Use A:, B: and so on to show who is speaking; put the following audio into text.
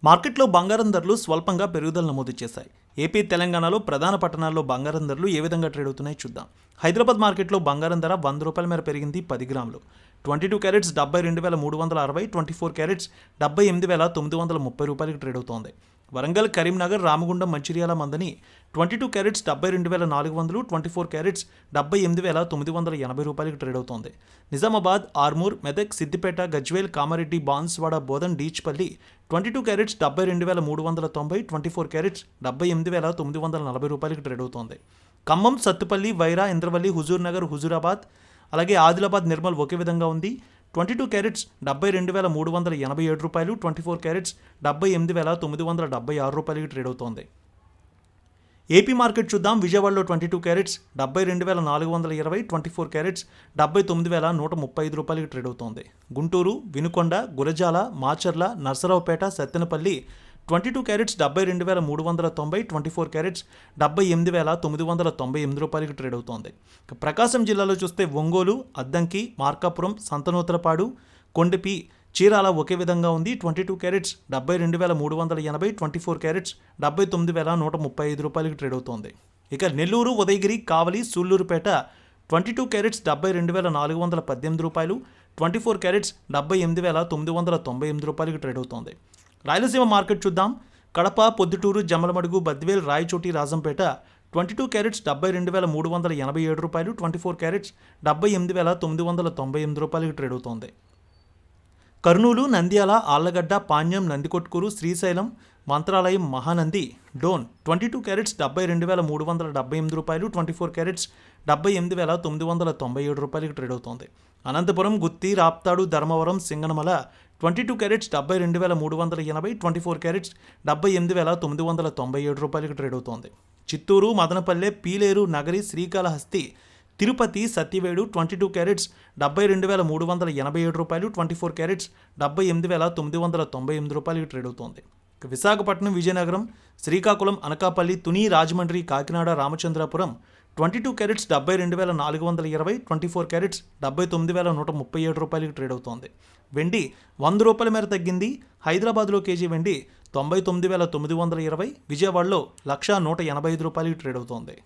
A: మార్కెట్లో బంగారం ధరలు స్వల్పంగా పెరుగుదల నమోదు చేశాయి. ఏపీ, తెలంగాణలో ప్రధాన పట్టణాల్లో బంగారం ధరలు ఏ విధంగా ట్రేడ్ అవుతున్నాయో చూద్దాం. హైదరాబాద్ మార్కెట్లో బంగారం ధర ₹100 మేర పెరిగింది. 10 గ్రాములు 22 క్యారెట్స్ 72,360, 24 క్యారెట్స్ ₹78,930 ట్రేడ్ అవుతోంది. వరంగల్, కరీంనగర్, రామగుండం, మంచిర్యాల, మందని 22 క్యారెట్స్ 72,400, 24 క్యారెట్స్ ₹78,980 ట్రేడ్ అవుతోంది. Nizamabad, Armoor, Medak, Siddipet, Gajwel, Kamareddy, Banswada, Bodhan, Dichpally 22 carats 72,390, 24 carats ₹78,940 trade అవుతోంది. ఖమ్మం, సత్తుపల్లి, వైరా, ఇంద్రవల్లి, హుజూర్ నగర్, హుజూరాబాద్, అలాగే ఆదిలాబాద్, నిర్మల్ ఒకే విధంగా ఉంది. 22 క్యారెట్స్ ₹72,387, 24 క్యారెట్స్ ₹78,976 ట్రేడ్ అవుతోంది. ఏపీ మార్కెట్ చూద్దాం. విజయవాడలో 22 క్యారెట్స్ ₹72,420, 24 క్యారెట్స్ ₹79,135 ట్రేడ్ అవుతోంది. Guntur, Vinukonda, Gurazala, Macherla, Narasaraopet, Sattenapalli 22 carats ₹72,390, 24 carats ₹78,998 trade అవుతోంది. ప్రకాశం జిల్లాలో చూస్తే ఒంగోలు, అద్దంకి, మార్కాపురం, సంతనూతలపాడు, కొండపి, చీరాల ఒకే విధంగా ఉంది. 22 క్యారెట్స్ ₹72,380, 24 క్యారెట్స్ ₹79,135 ట్రేడ్ అవుతోంది. ఇక Nellore, Udayagiri, Kavali, Sullurpeta 22 carats ₹74,18, 24 carats ₹78,998 trade అవుతోంది. రాయలసీమ మార్కెట్ చూద్దాం. Kadapa, Proddatur, Jammalamadugu, Badvel, Rayachoti, Rajampet 22 carats ₹72,387, 24 carats ₹78,998 trade అవుతోంది. Kurnool, Nandyal, Allagadda, Panyam, Nandikotkur, Srisailam, Mantralayam, Mahanandi, Dhone 22 carats ₹73,378, 24 carats ₹78,997 trade అవుతోంది. Anantapur, Gooty, Raptadu, Dharmavaram, Singanamala 22 carats ₹72,380, 24 carats ₹78,997 trade అవుతోంది. Chittoor, Madanapalle, Piler, Nagari, Srikalahasti, Tirupati, Satyavedu 22 carats ₹72,387, 24 carats ₹78,998 trade అవుతోంది. Visakhapatnam, Vizianagaram, Srikakulam, Anakapalli, Tuni, Rajahmundry, Kakinada, Ramachandrapuram 22 carats ₹72,420, 24 carats ₹79,137 trade అవుతోంది. వెండి ₹100 మేర తగ్గింది. హైదరాబాద్లో కేజీ వెండి 99,920, విజయవాడలో ₹1,185 ట్రేడ్ అవుతోంది.